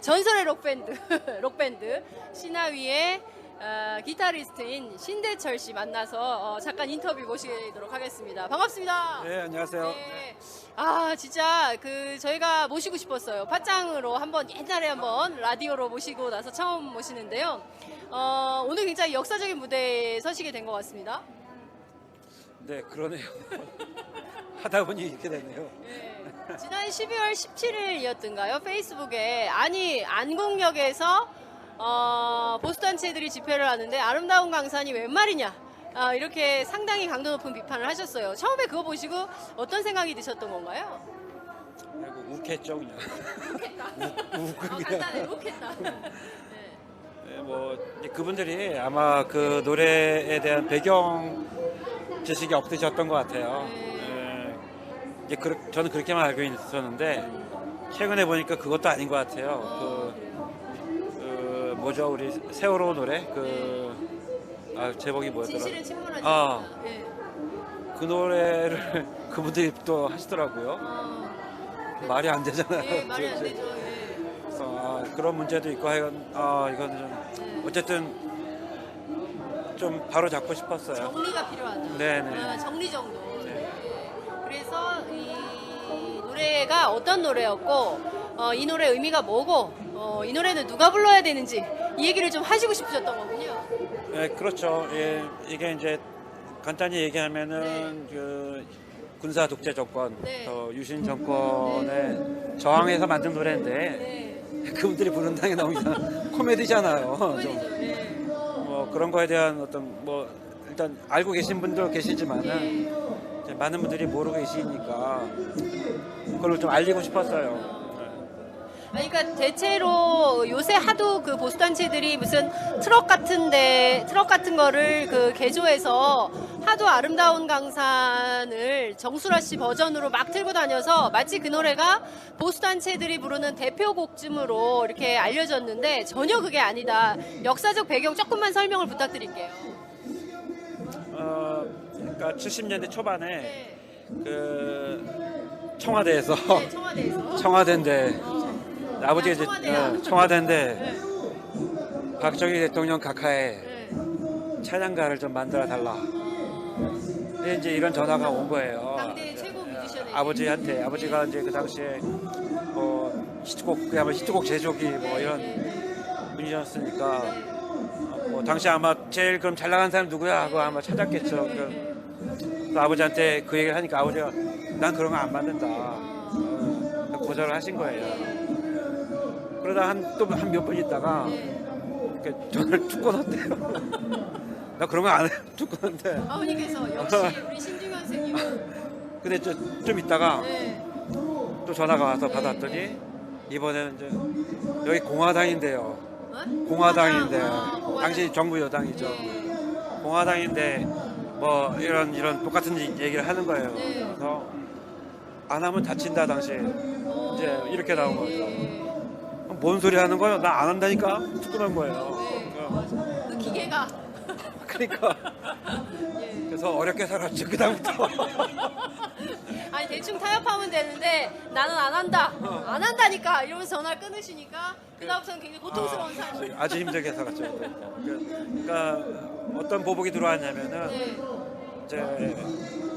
전설의 록밴드, 록밴드 시나위의 기타리스트인 신대철 씨 만나서 잠깐 인터뷰 모시도록 하겠습니다. 반갑습니다. 네, 안녕하세요. 네. 진짜 저희가 모시고 싶었어요. 팟짱으로 한번 옛날에 한번 라디오로 모시고 나서 처음 모시는데요. 오늘 굉장히 역사적인 무대에 서시게 된 것 같습니다. 네, 그러네요. 하다 보니 이렇게 됐네요. 네. 지난 12월 17일이었던가요? 페이스북에 안국역에서 보수단체들이 집회를 하는데 아름다운 강산이 웬 말이냐, 이렇게 상당히 강도 높은 비판을 하셨어요. 처음에 그거 보시고 어떤 생각이 드셨던 건가요? 아이고, 욱했죠 그냥. 욱했다. 간단해, 욱했다. 네. 네, 뭐 이제 그분들이 아마 그 노래에 대한 배경 지식이 없으셨던 것 같아요. 네. 이제 저는 그렇게만 알고 있었는데 최근에 보니까 그것도 아닌 것 같아요. 뭐죠, 우리 세월호 노래 제목이 뭐였더라? 진실은 침몰하지. 네. 그 노래를 그분들이 또 하시더라고요. 말이 안 되잖아요. 네, 말이 안 되죠. 네. 그래서 그런 문제도 있고 이거는 좀 어쨌든 좀 바로 잡고 싶었어요. 정리가 필요하다. 네네. 정리 정도. 네. 네. 그래서 이 노래가 어떤 노래였고, 이 노래 의미가 뭐고, 이 노래는 누가 불러야 되는지 이 얘기를 좀 하시고 싶으셨던 거군요. 네, 그렇죠. 예, 이게 이제 간단히 얘기하면은 그 군사 독재 정권, 네. 유신 정권에 저항해서 만든 노래인데 네. 그분들이 부른 당에 너무 코미디잖아요. 코미디죠. 좀, 네. 뭐 그런 거에 대한 어떤 뭐 일단 알고 계신 분도 계시지만은 이제 많은 분들이 모르고 계시니까 그걸 좀 알리고 싶었어요. 그러니까 대체로 요새 하도 그 보수단체들이 무슨 트럭 같은 거를 개조해서 하도 아름다운 강산을 정수라 씨 버전으로 막 틀고 다녀서 마치 그 노래가 보수단체들이 부르는 대표곡쯤으로 이렇게 알려졌는데 전혀 그게 아니다. 역사적 배경 조금만 설명을 부탁드릴게요. 그러니까 70년대 초반에 네. 그 청와대에서 네, 청와대에서. 청와대인데 아버지가 이제 청와대야. 청와대인데 네. 박정희 대통령 각하에 네. 찬양가를 좀 만들어 달라. 이제 이런 전화가 온 거예요. 당대 최고 뮤지션에게. 아버지한테. 아버지가 이제 그 당시에 뭐 히트곡 제조기 뭐 이런 분이셨으니까 뭐 당시 아마 제일 그럼 잘 나간 사람 누구야 하고 아마 찾았겠죠. 그 아버지한테 그 얘기를 하니까 아버지가 난 그런 거 안 받는다. 거절을 하신 거예요. 그러다 또 한 몇 분 있다가 이렇게 전화를 툭 끊었대요. 나 그런 거 안 해. 툭 끊었는데. 아버님께서 역시 우리 신중현 선생님은. 근데 좀 있다가 네. 또 전화가 와서 받았더니 이번에는 이제 여기 공화당인데요. 공화당인데 당시 정부 여당이죠. 공화당인데 뭐 이런 똑같은 얘기를 하는 거예요. 네. 그래서 안 하면 다친다 당시에 이제 이렇게 나온 거죠. 뭔 소리 하는 거예요? 나 안 한다니까 툭 끊은 거예요. 그 기계가. 그러니까 그래서 어렵게 살았죠 그다음부터. 아니 대충 타협하면 되는데 나는 안 한다. 안 한다니까 이러면서 전화를 끊으시니까 그다음부터는 굉장히 고통스러운 삶을. 아주 힘들게 살았죠. 그러니까 어떤 보복이 들어왔냐면은 네. 이제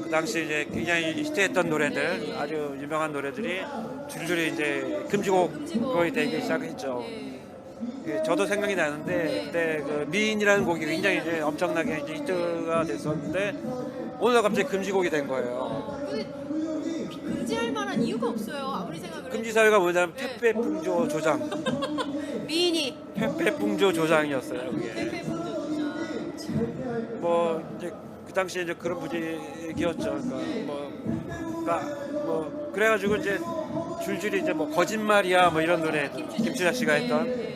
그 당시 이제 굉장히 히트했던 노래들, 아주 유명한 노래들이 줄줄이 이제 금지곡이 되기 시작했죠. 네. 저도 생각이 나는데 그때 그 미인이라는 곡이 굉장히 이제 엄청나게 이제 히트가 됐었는데 어느 날 갑자기 금지곡이 된 거예요. 근데 금지할 만한 이유가 없어요. 아무리 생각을 해도. 금지 사유가 뭐냐면 택배풍조 조장, 미인이 택배풍조 조장이었어요. 그게 택배 분조자. 뭐 이제 그 당시에 이제 그런 분위기였죠. 그러니까 뭐 그래가지고 이제 줄줄이 이제 뭐 거짓말이야 뭐 이런 노래 김추자 씨가 했던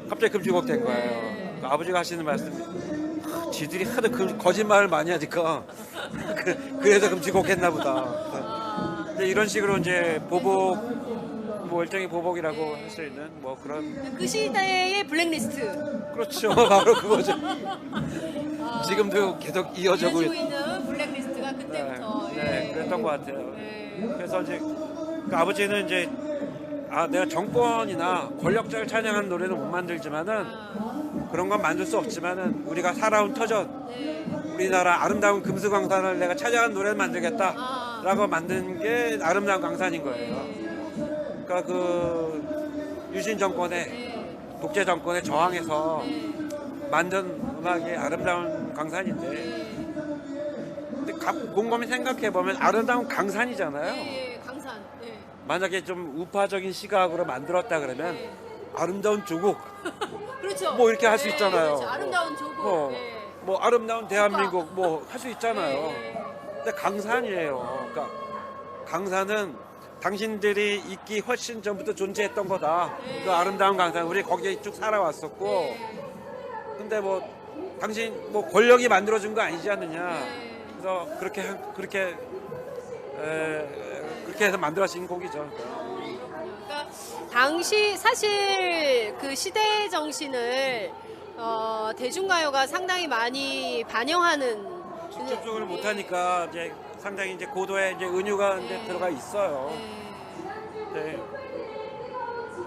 갑자기 금지곡 된 거예요. 그러니까 아버지가 하시는 말씀이 지들이 하도 거짓말을 많이 하니까 그래서 금지곡 했나 보다. 이제 이런 식으로 이제 보복, 뭐 일종의 보복이라고 할 수 있는 뭐 그런. 그 시대의 블랙리스트. 그렇죠. 바로 그거죠. 지금도 계속 이어지고 있는 블랙리스트가 그때부터. 네, 그랬던 것 같아요. 네. 그래서 이제 그 아버지는 이제 내가 정권이나 권력자를 찬양하는 노래는 못 만들지만은 그런 건 만들 수 없지만은 우리가 살아온 터전, 네. 우리나라 아름다운 금수강산을 내가 찬양하는 노래를 만들겠다라고 만든 게 아름다운 강산인 거예요. 그러니까 그 유신 정권의 네. 독재 정권에 저항해서 네. 만든 음악이 아름다운 강산인데, 네. 근데 곰곰이 생각해 보면 아름다운 강산이잖아요. 네. 강산. 네. 만약에 좀 우파적인 시각으로 만들었다 그러면 네. 아름다운 조국 그렇죠. 뭐 이렇게 할 수 네, 있잖아요. 그렇죠. 아름다운 조국. 뭐, 네. 뭐 아름다운 대한민국 뭐 할 수 있잖아요. 네. 근데 강산이에요. 그러니까 강산은 당신들이 있기 훨씬 전부터 존재했던 거다. 네. 그 아름다운 강산, 우리 거기에 쭉 살아왔었고. 네. 근데 뭐 당신 뭐 권력이 만들어준 거 아니지 않느냐. 네. 그래서 그렇게 해서 만들어진 곡이죠. 그러니까 당시 사실 그 시대 정신을 대중가요가 상당히 많이 반영하는 직접적으로 못하니까 이제 상당히 이제 고도의 이제 은유가 이제 네. 들어가 있어요. 네.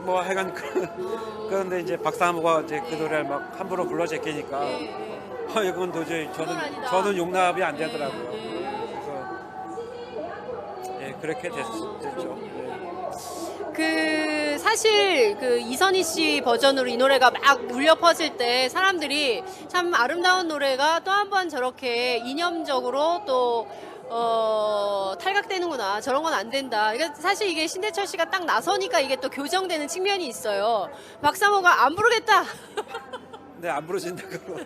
뭐 하여간 그런데 이제 박사모가 이제 그 노래를 막 함부로 불러 제끼니까 이건 도저히 그건 아니다. 저는 용납이 안 되더라고요. 네. 그래서 예, 그렇게 됐죠. 네. 그 사실 그 이선희 씨 버전으로 이 노래가 막 울려 퍼질 때 사람들이 참 아름다운 노래가 또 한 번 저렇게 이념적으로 또 탈각되는구나. 저런 건 안 된다. 그러니까 사실 이게 신대철 씨가 딱 나서니까 이게 또 교정되는 측면이 있어요. 박사모가 안 부르겠다. 네, 안 부르신다고.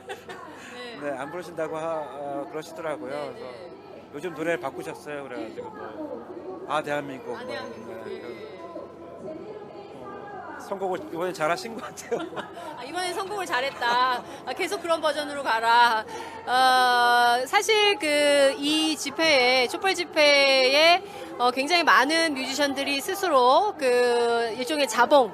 네, 안 부르신다고 그러시더라고요. 그래서 요즘 노래를 바꾸셨어요. 그래가지고 대한민국. 아, 대한민국. 네. 선곡을 이번에 잘하신 것 같아요. 이번에 성공을 잘했다. 계속 그런 버전으로 가라. 사실 이 집회에, 촛불 집회에 굉장히 많은 뮤지션들이 스스로 그 일종의 자봉,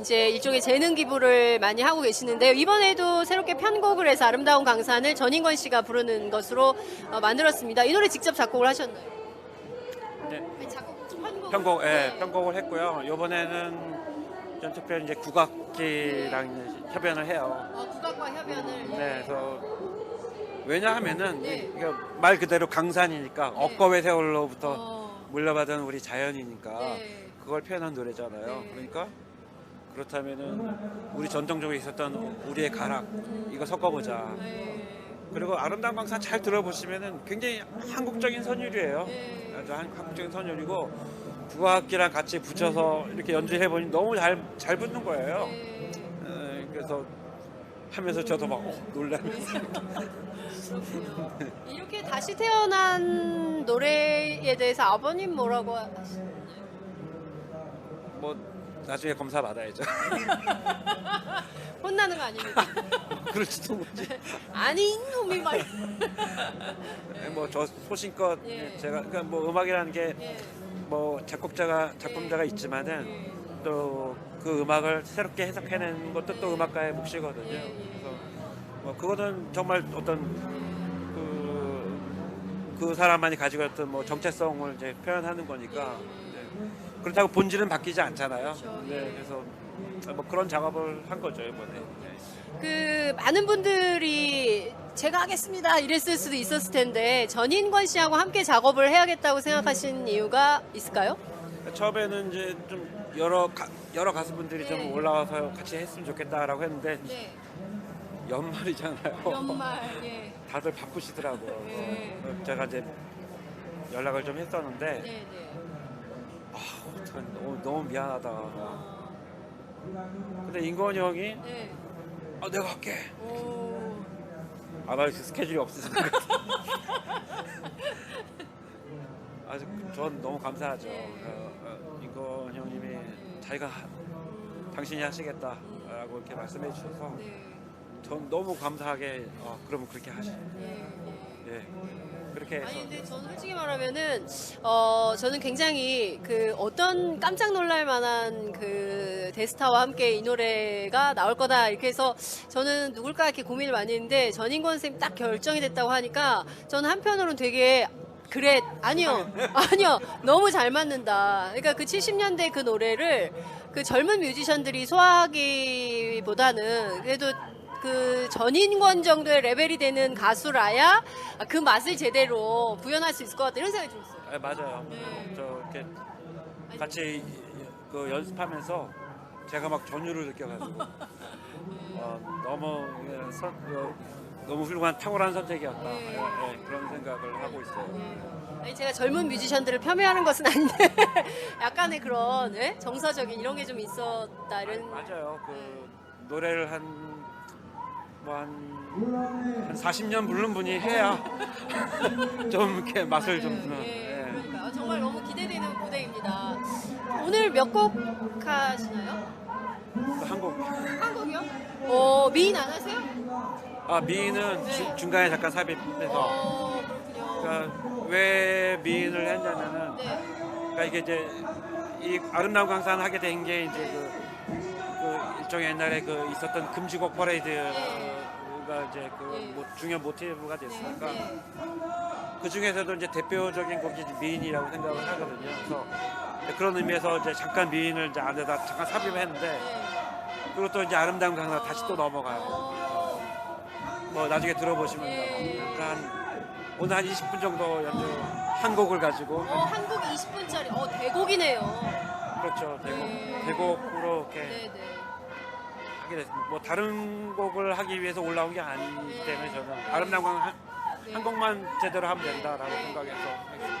이제 일종의 재능 기부를 많이 하고 계시는데요. 이번에도 새롭게 편곡을 해서 아름다운 강산을 전인권 씨가 부르는 것으로 만들었습니다. 이 노래 직접 작곡을 하셨나요? 네. 편곡. 편곡을 했고요. 이번에는 특별히 이제 국악기랑 협연을 해요. 국악과 협연을. 네, 그래서 왜냐하면은 네. 이게 말 그대로 강산이니까 네. 억거의 세월로부터 물려받은 우리 자연이니까 네. 그걸 표현한 노래잖아요. 네. 그러니까 그렇다면은 우리 전통적으로 있었던 우리의 가락 이거 섞어보자. 네. 그리고 아름다운 강산 잘 들어보시면은 굉장히 한국적인 선율이에요. 네. 아주 한국적인 선율이고 국악기랑 같이 붙여서 이렇게 연주해 보니 너무 잘 붙는 거예요. 그래서 하면서 저도 막 놀라면서 이렇게 다시 태어난 노래에 대해서 아버님 뭐라고 하시나요? 뭐 나중에 검사 받아야죠. 혼나는 거 아닙니까? 그럴지도 모르지. 아니 놈이 말. 뭐 저 소신껏 예. 제가 그러니까 뭐 음악이라는 게 예. 뭐 작품자가 있지만은 또 그 음악을 새롭게 해석해내는 것도 또 음악가의 몫이거든요. 그래서 뭐 그거는 정말 어떤 그 사람만이 가지고 있던 뭐 정체성을 이제 표현하는 거니까 그렇다고 본질은 바뀌지 않잖아요. 네, 그래서 뭐 그런 작업을 한 거죠 이번에. 그 많은 분들이 제가 하겠습니다 이랬을 수도 있었을 텐데 전인권 씨하고 함께 작업을 해야겠다고 생각하신 이유가 있을까요? 처음에는 이제 좀 여러 가수분들이 좀 올라와서 같이 했으면 좋겠다라고 했는데 연말이잖아요. 연말. 예. 다들 바쁘시더라고요. 네. 제가 이제 연락을 좀 했었는데 네. 어떡하니, 너무 미안하다. 근데 인권이 형이 네. 내가 할게. 오. 아마 그 스케줄이 없으시니까. 아주 전 너무 감사하죠. 인권 형님이 자기가 당신이 하시겠다라고 이렇게 말씀해 주셔서 전 너무 감사하게 그러면 그렇게 하시죠. 예. 그렇게 해서. 아니 근데 저는 솔직히 말하면은 저는 굉장히 그 어떤 깜짝 놀랄 만한 그 데스타와 함께 이 노래가 나올 거다 이렇게 해서 저는 누굴까 이렇게 고민을 많이 했는데 전인권 선생님 딱 결정이 됐다고 하니까 저는 한편으로는 되게 그래, 아니요. 아니요. 너무 잘 맞는다. 그러니까 그 70년대 그 노래를 그 젊은 뮤지션들이 소화하기보다는 그래도 그 전인권 정도의 레벨이 되는 가수라야 그 맛을 제대로 구현할 수 있을 것 같다. 이런 생각이 들었어요. 네, 맞아요. 저 이렇게 같이 그 연습하면서 제가 막 전율을 느껴가지고 너무 너무 훌륭한 탁월한 선택이었다. 그런 생각을 하고 있어요. 아니, 제가 젊은 뮤지션들을 폄훼하는 것은 아닌데 약간의 그런 정서적인 이런 게 좀 있었다 이런. 맞아요. 그 노래를 한 40년 부른 분이 해야 좀 이렇게 맛을 좀 드는. 그러니까 정말 너무 기대되는 무대입니다. 오늘 몇 곡 하시나요? 한 곡. 한국이요? 미인 안 하세요? 미인은 중간에 잠깐 삽입해서. 그렇군요. 그러니까 왜 미인을 했냐면은, 그러니까 이게 이제 이 아름다운 강산 하게 된 게 이제 그 일종의 옛날에 그 있었던 금지곡 퍼레이드가 이제 그 중요 모티브가 됐으니까 그 중에서도 이제 대표적인 곡이 미인이라고 생각을 하거든요. 그래서 그런 의미에서 이제 잠깐 미인을 이제 안에다 잠깐 삽입했는데, 그리고 또 이제 아름다운 강산 다시 또 넘어가요. 뭐 나중에 들어보시면 그러니까 오늘 한 20분 정도 연주 한 곡을 가지고 한국 20분짜리 대곡이네요. 그렇죠. 대곡으로 이렇게 하게 됐습니다. 뭐 다른 곡을 하기 위해서 올라온 게 아니기 때문에 저는 아름다운 강산 한 곡만 제대로 하면 된다라고 생각해서 했습니다.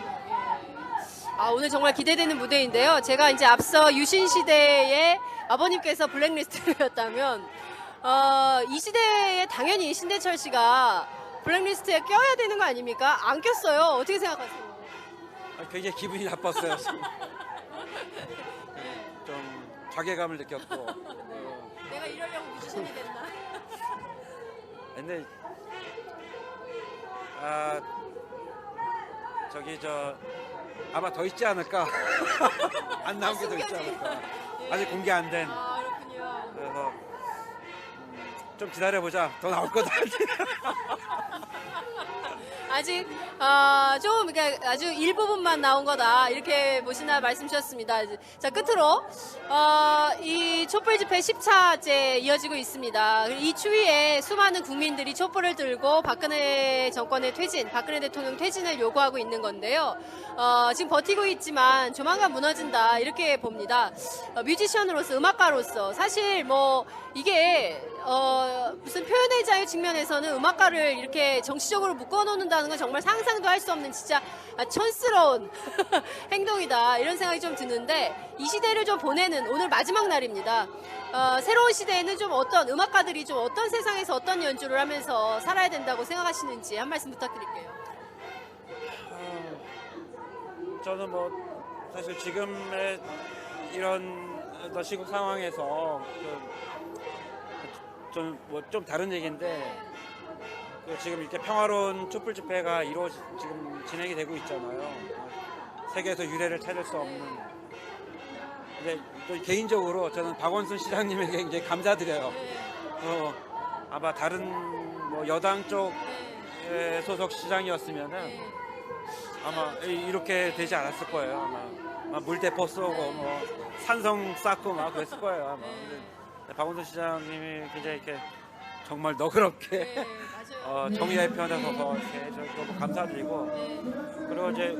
오늘 정말 기대되는 무대인데요. 제가 이제 앞서 유신 시대에 아버님께서 블랙리스트였다면 이 시대에 당연히 신대철 씨가 블랙리스트에 껴야 되는 거 아닙니까? 안 꼈어요. 어떻게 생각하세요? 굉장히 기분이 나빴어요. 좀 자괴감을 느꼈고. 내가 이러려고 뮤지션이 됐나? 근데 저기 아마 더 있지 않을까. 안 나온 게 더 있지 않을까. 아직 공개 안 된. 그렇군요. 그래서 좀 기다려보자. 더 나올 거다. 아직 좀 그러니까 아주 일부분만 나온 거다 이렇게 보시나 말씀 주셨습니다. 자, 끝으로 이 촛불 집회 10차째 이어지고 있습니다. 이 추위에 수많은 국민들이 촛불을 들고 박근혜 정권의 퇴진, 박근혜 대통령 퇴진을 요구하고 있는 건데요. 지금 버티고 있지만 조만간 무너진다 이렇게 봅니다. 뮤지션으로서, 음악가로서 사실 뭐 이게 무슨 표현의 자유 측면에서는 음악가를 이렇게 정치적으로 묶어놓는다는 건 정말 상상도 할 수 없는 진짜 촌스러운 행동이다 이런 생각이 좀 드는데, 이 시대를 좀 보내는 오늘 마지막 날입니다. 새로운 시대에는 좀 어떤 음악가들이 좀 어떤 세상에서 어떤 연주를 하면서 살아야 된다고 생각하시는지 한 말씀 부탁드릴게요. 저는 뭐 사실 지금의 이런 시국 상황에서 좀 다른 얘기인데, 지금 이렇게 평화로운 촛불 집회가 지금 진행이 되고 있잖아요. 세계에서 유례를 찾을 수 없는. 근데 또 개인적으로 저는 박원순 시장님에게 굉장히 감사드려요. 아마 다른 뭐 여당 쪽 소속 시장이었으면은 아마 이렇게 되지 않았을 거예요. 아마 물대포 쏘고 뭐 산성 쌓고 막 그랬을 거예요. 아마. 근데 박원순 시장님이 굉장히 이렇게 정말 너그럽게 정의의 편에 서서 이렇게 너무 감사드리고, 그리고 이제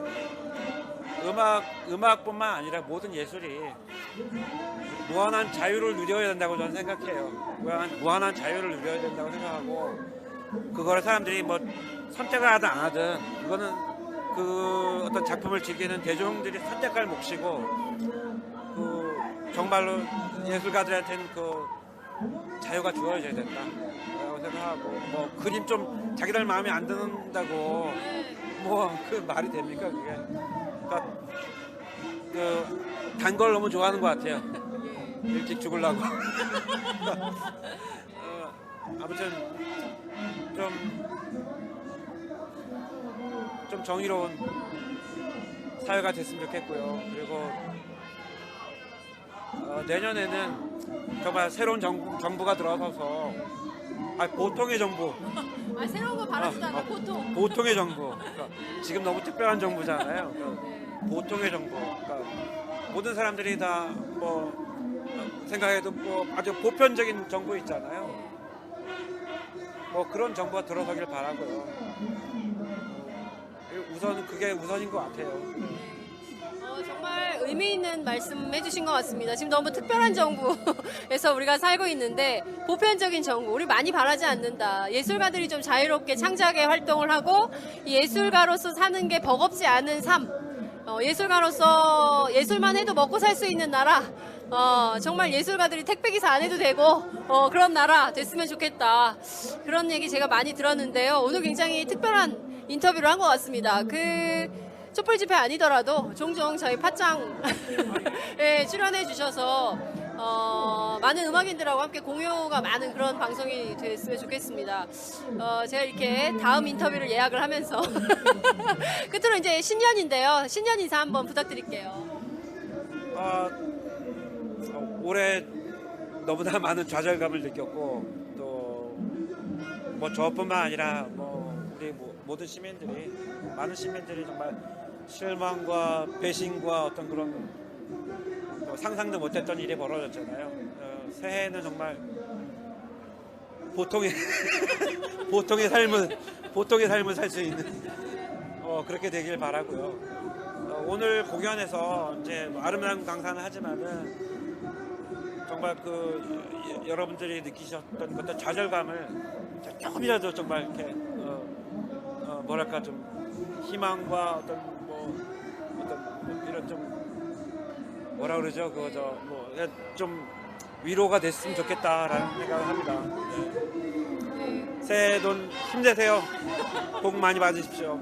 음악뿐만 아니라 모든 예술이 무한한 자유를 누려야 된다고 저는 생각해요. 무한한 자유를 누려야 된다고 생각하고, 그거를 사람들이 뭐 선택을 하든 안 하든 이거는 그 어떤 작품을 즐기는 대중들이 선택할 몫이고, 그 정말로 예술가들한테는 그 자유가 주어져야 된다라고 생각하고, 뭐 그림 좀 자기들 마음에 안 든다고 뭐 그 말이 됩니까 그게? 그러니까 그 단 걸 너무 좋아하는 것 같아요. 일찍 죽으려고. 아무튼 좀 정의로운 사회가 됐으면 좋겠고요. 그리고 내년에는 정말 새로운 정부가 들어서서 보통의 정부. 아, 새로운 거 바라시다가 보통. 보통의 정부. 그러니까 지금 너무 특별한 정부잖아요. 그러니까 보통의 정부. 그러니까 모든 사람들이 다 뭐 생각해도 뭐 아주 보편적인 정부 있잖아요. 뭐 그런 정부가 들어서길 바라고요. 우선 그게 우선인 것 같아요. 정말 의미 있는 말씀 해주신 것 같습니다. 지금 너무 특별한 정부에서 우리가 살고 있는데 보편적인 정부, 우리 많이 바라지 않는다. 예술가들이 좀 자유롭게 창작의 활동을 하고 이 예술가로서 사는 게 버겁지 않은 삶, 예술가로서 예술만 해도 먹고 살 수 있는 나라, 정말 예술가들이 택배기사 안 해도 되고 그런 나라 됐으면 좋겠다. 그런 얘기 제가 많이 들었는데요. 오늘 굉장히 특별한 인터뷰를 한 것 같습니다. 촛불 집회 아니더라도 종종 저희 팟짱에 출연해 주셔서 많은 음악인들하고 함께 공유가 많은 그런 방송이 됐으면 좋겠습니다. 제가 이렇게 다음 인터뷰를 예약을 하면서 끝으로 이제 신년인데요. 신년 인사 한번 부탁드릴게요. 올해 너무나 많은 좌절감을 느꼈고 또 뭐 저뿐만 아니라 우리 모든 시민들이 많은 시민들이 정말 실망과 배신과 어떤 그런 상상도 못했던 일이 벌어졌잖아요. 새해에는 정말 보통의 보통의 삶을 살 수 있는 그렇게 되길 바라고요. 오늘 공연에서 이제 아름다운 강사는 하지만은 정말 여러분들이 느끼셨던 어떤 좌절감을 조금이라도 정말 이렇게 뭐랄까 좀 희망과 어떤 이런 좀 뭐라 그러죠 좀 위로가 됐으면 좋겠다라는 생각을 합니다. 네. 새해도 힘내세요. 복 많이 받으십시오.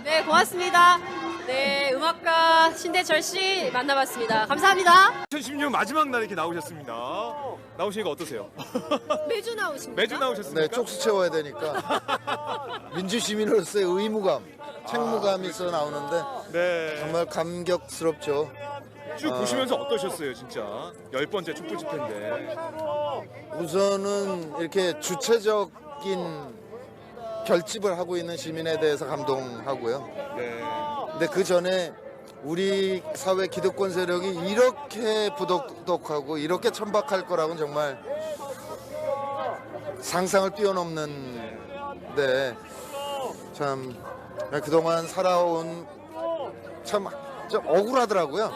네, 고맙습니다. 네, 음악가 신대철 씨 만나봤습니다. 감사합니다. 2016 마지막 날 이렇게 나오셨습니다. 나오시니까 어떠세요? 매주 나오십니까? 매주 나오셨습니까? 네, 쪽수 채워야 되니까 민주시민으로서의 의무감, 책무감이 있어 나오는데 네. 정말 감격스럽죠. 쭉 보시면서 어떠셨어요, 진짜? 10번째 촛불 집회인데. 우선은 이렇게 주체적인 결집을 하고 있는 시민에 대해서 감동하고요. 네. 근데 그 전에 우리 사회 기득권 세력이 이렇게 부도덕하고 이렇게 천박할 거라고는 정말 상상을 뛰어넘는데 참 그동안 살아온 참 억울하더라고요.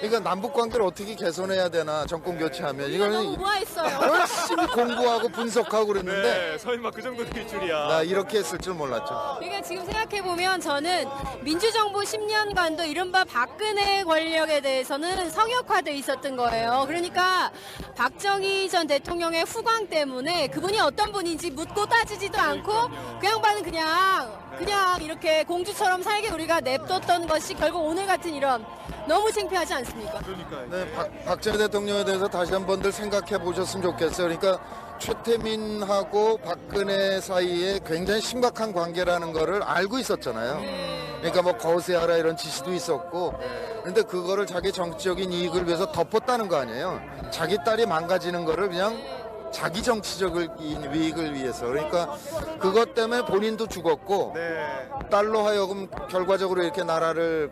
그러니까 남북 관계를 어떻게 개선해야 되나 정권 교체하면 너무 이거는 우아했어요. 열심히 공부하고 분석하고 그랬는데 네, 설마 그 정도 될 줄이야. 나 이렇게 했을 줄 몰랐죠. 그러니까 지금 생각해보면 저는 민주정부 10년간도 이른바 박근혜 권력에 대해서는 성역화돼 있었던 거예요. 그러니까 박정희 전 대통령의 후광 때문에 그분이 어떤 분인지 묻고 따지지도 않고 그 양반은 그냥 이렇게 공주처럼 살게 우리가 냅뒀던 것이 결국 오늘 같은 이런 너무 창피하지 않습니까? 그러니까. 네, 박정희 대통령에 대해서 다시 한 번들 생각해 보셨으면 좋겠어요. 그러니까 최태민하고 박근혜 사이에 굉장히 심각한 관계라는 거를 알고 있었잖아요. 그러니까 뭐 거세하라 이런 지시도 있었고, 근데 그거를 자기 정치적인 이익을 위해서 덮었다는 거 아니에요. 자기 딸이 망가지는 거를 그냥 자기 정치적인 이익을 위해서. 그러니까 그것 때문에 본인도 죽었고 네. 딸로 하여금 결과적으로 이렇게 나라를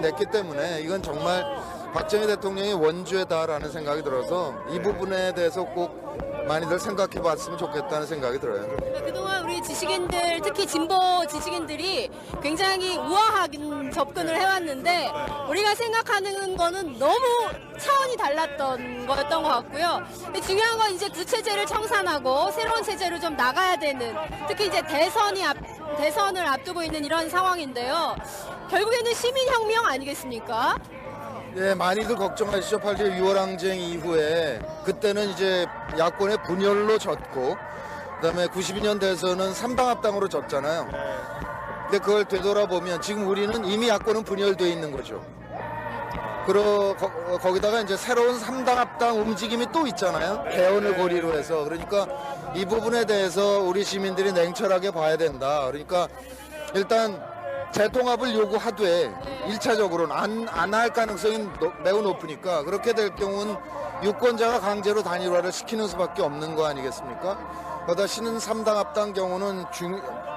냈기 때문에 이건 정말 박정희 대통령이 원죄다라는 생각이 들어서 이 부분에 대해서 꼭 많이들 생각해 봤으면 좋겠다는 생각이 들어요. 그동안 우리 지식인들, 특히 진보 지식인들이 굉장히 우아한 접근을 해왔는데 우리가 생각하는 거는 너무 차원이 달랐던 거였던 것 같고요. 근데 중요한 건 이제 구체제를 청산하고 새로운 체제로 좀 나가야 되는, 특히 이제 대선을 앞두고 있는 이런 상황인데요. 결국에는 시민혁명 아니겠습니까? 네, 많이들 걱정하시죠. 8.7 6월항쟁 이후에 그때는 이제 야권의 분열로 졌고 그다음에 92년 대선은 3당 합당으로 졌잖아요. 근데 그걸 되돌아보면 지금 우리는 이미 야권은 분열되어 있는 거죠. 거기다가 이제 새로운 3당 합당 움직임이 또 있잖아요. 대원을 고리로 해서. 그러니까 이 부분에 대해서 우리 시민들이 냉철하게 봐야 된다. 그러니까 일단 재통합을 요구하되 1차적으로는 안 할 가능성이 매우 높으니까 그렇게 될 경우는 유권자가 강제로 단일화를 시키는 수밖에 없는 거 아니겠습니까? 그러다 신은 3당 합당 경우는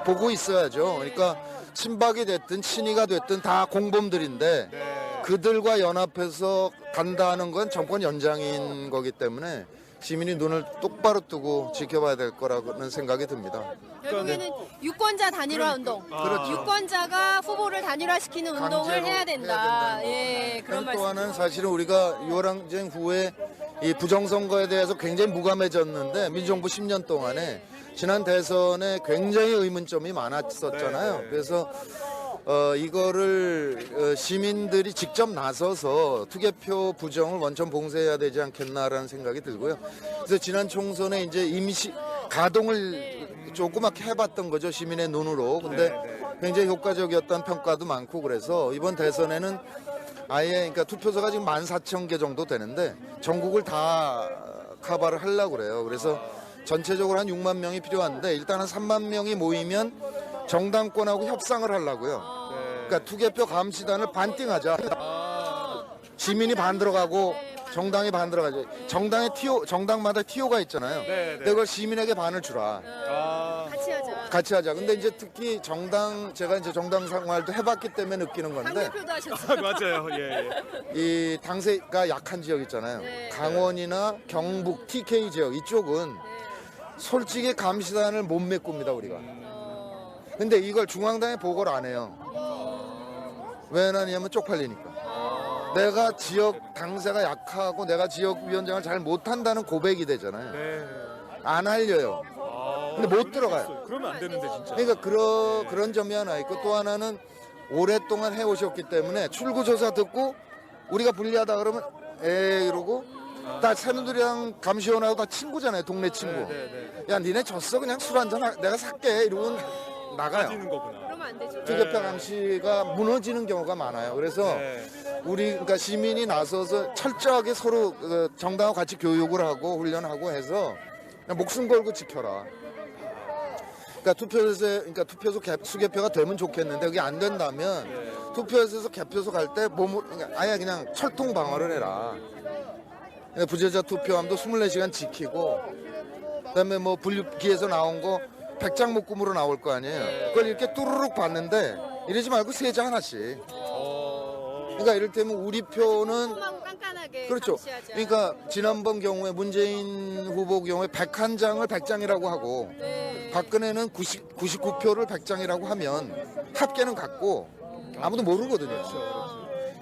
보고 있어야죠. 그러니까 친박이 됐든 친이가 됐든 다 공범들인데 그들과 연합해서 간다는 건 정권 연장인 거기 때문에 시민이 눈을 똑바로 뜨고 지켜봐야 될 거라는 생각이 듭니다. 결국에는 유권자 단일화 운동. 그렇죠. 유권자가 후보를 단일화시키는 운동을 강제로 해야 된다. 해야 된다는 예, 그런 또 말씀. 하나는 사실은 우리가 6월 항쟁 후에 이 부정선거에 대해서 굉장히 무감해졌는데 민주정부 10년 동안에 지난 대선에 굉장히 의문점이 많았었잖아요. 그래서 이거를 시민들이 직접 나서서 투개표 부정을 원천 봉쇄해야 되지 않겠나라는 생각이 들고요. 그래서 지난 총선에 이제 임시 가동을 조그맣게 해봤던 거죠, 시민의 눈으로. 근데 굉장히 효과적이었다는 평가도 많고 그래서 이번 대선에는 아예 그러니까 투표소가 지금 14,000개 정도 되는데 전국을 다 커버를 하려고 그래요. 그래서 전체적으로 한 6만 명이 필요한데 일단 한 3만 명이 모이면 정당권하고 협상을 하려고요. 그러니까 투개표 감시단을 반띵하자. 시민이 반 들어가고 정당이 반 들어가죠. 정당마다 티오가 있잖아요. 근데 그걸 시민에게 반을 주라. 같이 하자. 같이 하자. 근데 이제 특히 제가 이제 정당 생활도 해봤기 때문에 느끼는 건데 당대표도 하셨어요. 맞아요. 예. 이 당세가 약한 지역 있잖아요. 네. 강원이나 경북, TK 지역 이쪽은 솔직히 감시단을 못 메꿉니다 우리가. 근데 이걸 중앙당에 보고를 안 해요. 왜 하냐면 쪽팔리니까. 내가 지역 당세가 약하고 내가 지역위원장을 잘 못한다는 고백이 되잖아요. 안 알려요. 근데 못 들어가요. 그러면 안 되는데 진짜. 그러니까 그런 점이 하나 있고 또 하나는 오랫동안 해오셨기 때문에 출구조사 듣고 우리가 불리하다 그러면 이러고 다 새누리랑 감시원하고 다 친구잖아요. 동네 친구. 야 니네 졌어 그냥 술 한잔 내가 살게 이러고 나가요. 빠지는 거구나. 그러면 안 되죠. 투개표 감시가 무너지는 경우가 많아요. 그래서 우리 그러니까 시민이 나서서 철저하게 서로 정당하고 같이 교육을 하고 훈련하고 해서 그냥 목숨 걸고 지켜라. 그러니까 투표소 수개표가 되면 좋겠는데 그게 안 된다면 투표소에서 개표소 갈 때 그러니까 아예 그냥 철통 방어를 해라. 부재자 투표함도 24시간 지키고 그다음에 뭐 분류기에서 나온 거 100장 묶음으로 나올 거 아니에요. 그걸 이렇게 뚜루룩 봤는데 이러지 말고 3장 하나씩. 그러니까 이를테면 우리 표는 꼼꼼하고 깐깐하게 그렇죠. 감시하자. 그러니까 지난번 경우에 문재인 후보 경우에 101장을 100장이라고 하고 박근혜는 99표를 100장이라고 하면 합계는 같고 아무도 모르거든요.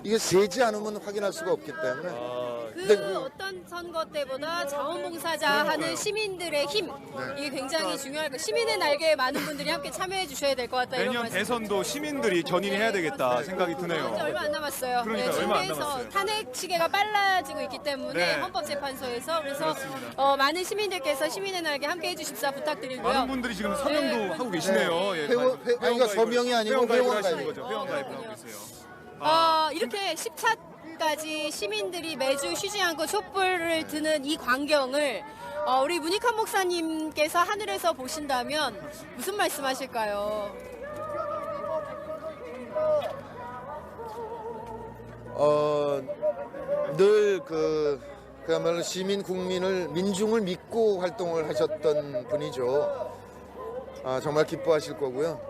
이게 세지 않으면 확인할 수가 없기 때문에 그 어떤 선거 때보다 자원봉사자 하는 시민들의 힘 이게 굉장히 중요할 거예요. 시민의 날개에 많은 분들이 함께 참여해 주셔야 될 것 같다. 이런 내년 말씀. 대선도 시민들이 견인해야 되겠다 생각이 이제 드네요. 얼마 안 남았어요. 그러니까 얼마 안 준비해서 남았어요. 탄핵 시계가 빨라지고 있기 때문에 네. 헌법재판소에서 그래서 많은 시민들께서 시민의 날개 함께 해주십사 부탁드리고요. 많은 분들이 지금 서명도 하고 계시네요. 예, 그러니까 서명이 아니고 회원가입을 회원 하시는 가입. 거죠. 회원가입을 하고 계세요. 이렇게 10차까지 시민들이 매주 쉬지 않고 촛불을 드는 이 광경을 우리 문익환 목사님께서 하늘에서 보신다면 무슨 말씀하실까요? 늘 그야말로 시민 국민을 민중을 믿고 활동을 하셨던 분이죠. 정말 기뻐하실 거고요.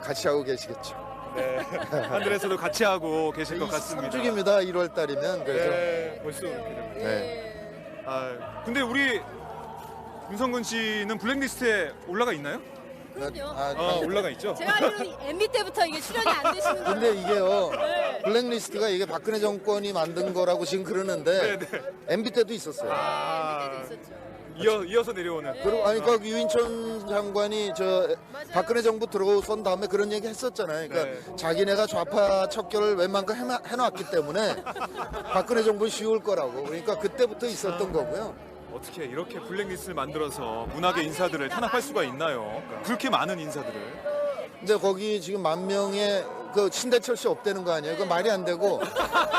같이 하고 계시겠죠. 네. 하늘에서도 같이 하고 계실 것 같습니다. 3주기입니다. 1월 달이면 그래서 네, 벌써 그렇게 됩니다. 네. 근데 우리 윤성근 씨는 블랙리스트에 올라가 있나요? 그럼요. 올라가 있죠. 제가 알기로는 MB 때부터 이게 출연이 안 되시는 거예요. 근데 이게요. 네. 블랙리스트가 이게 박근혜 정권이 만든 거라고 지금 그러는데 MB 때도 있었어요. MB 때도 있었죠. 이어서 내려오는. 그리고 아니 그 유인천 장관이 맞아요. 박근혜 정부 들어선 다음에 그런 얘기 했었잖아요. 그러니까 자기네가 좌파 척결을 웬만큼 해놨기 때문에 박근혜 정부는 쉬울 거라고. 그러니까 그때부터 있었던 거고요. 어떻게 이렇게 블랙리스트를 만들어서 문학의 인사들을 탄압할 수가 있나요? 그렇게 많은 인사들을. 근데 거기 지금 10,000명의 그 신대철 씨 없대는 거 아니에요? 그 말이 안 되고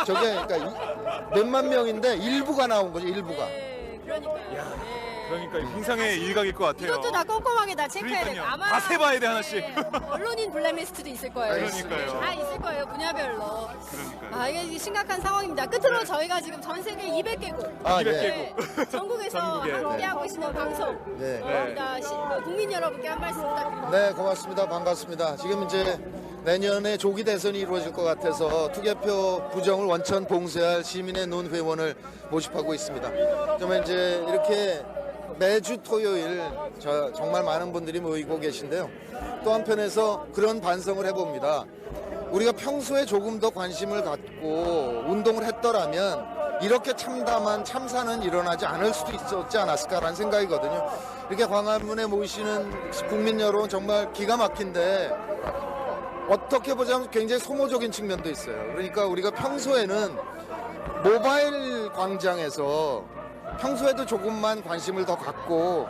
저게 그러니까 몇만 명인데 일부가 나온 거죠. 일부가. 네, 그러니까요. 네. 그러니까 인상의 일각일 것 같아요. 이것도 다 꼼꼼하게 다 체크해야 돼요. 그러니까요. 아마 다 세봐야 돼, 하나씩. 네, 언론인 블랙리스트도 있을 거예요. 그러니까요. 다 있을 거예요, 분야별로. 그러니까요. 아, 이게 심각한 상황입니다. 끝으로 저희가 지금 전 세계 200개국 아, 200 예. 개국. 전국에서 전국에, 함께하고 계시는 방송 네. 국민 여러분께 한 말씀 부탁드립니다. 네, 고맙습니다. 반갑습니다. 지금 이제 내년에 조기 대선이 이루어질 것 같아서 투개표 부정을 원천 봉쇄할 시민의 눈 회원을 모집하고 있습니다. 그러면 이제 이렇게 매주 토요일 정말 많은 분들이 모이고 계신데요. 또 한편에서 그런 반성을 해봅니다. 우리가 평소에 조금 더 관심을 갖고 운동을 했더라면 이렇게 참담한 참사는 일어나지 않을 수도 있었지 않았을까라는 생각이거든요. 이렇게 광화문에 모이시는 국민 여러분 정말 기가 막힌데 어떻게 보자면 굉장히 소모적인 측면도 있어요. 그러니까 우리가 평소에는 모바일 광장에서 평소에도 조금만 관심을 더 갖고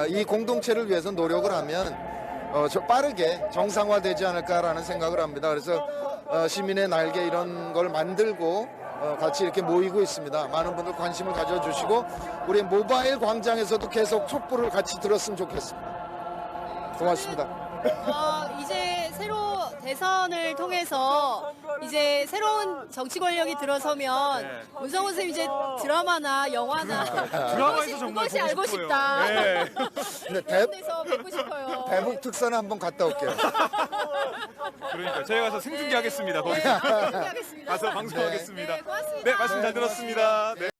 이 공동체를 위해서 노력을 하면 빠르게 정상화되지 않을까라는 생각을 합니다. 그래서 시민의 날개 이런 걸 만들고 같이 이렇게 모이고 있습니다. 많은 분들 관심을 가져주시고 우리 모바일 광장에서도 계속 촛불을 같이 들었으면 좋겠습니다. 고맙습니다. 이제 새로 대선을 통해서 이제 새로운 정치 권력이 들어서면 네. 문성훈 선생님 이제 드라마나 영화나 드라마에서 정말 그것이 보고 알고 싶어요. 싶다. 네. 근데 그런 데서 뵙고 싶어요. 대북 특사는 한번 갔다 올게요. 그러니까 저희 가서 생중계 하겠습니다. 거기 하겠습니다. 가서 방송하겠습니다. 네, 고맙습니다. 네, 말씀 잘 들었습니다. 네.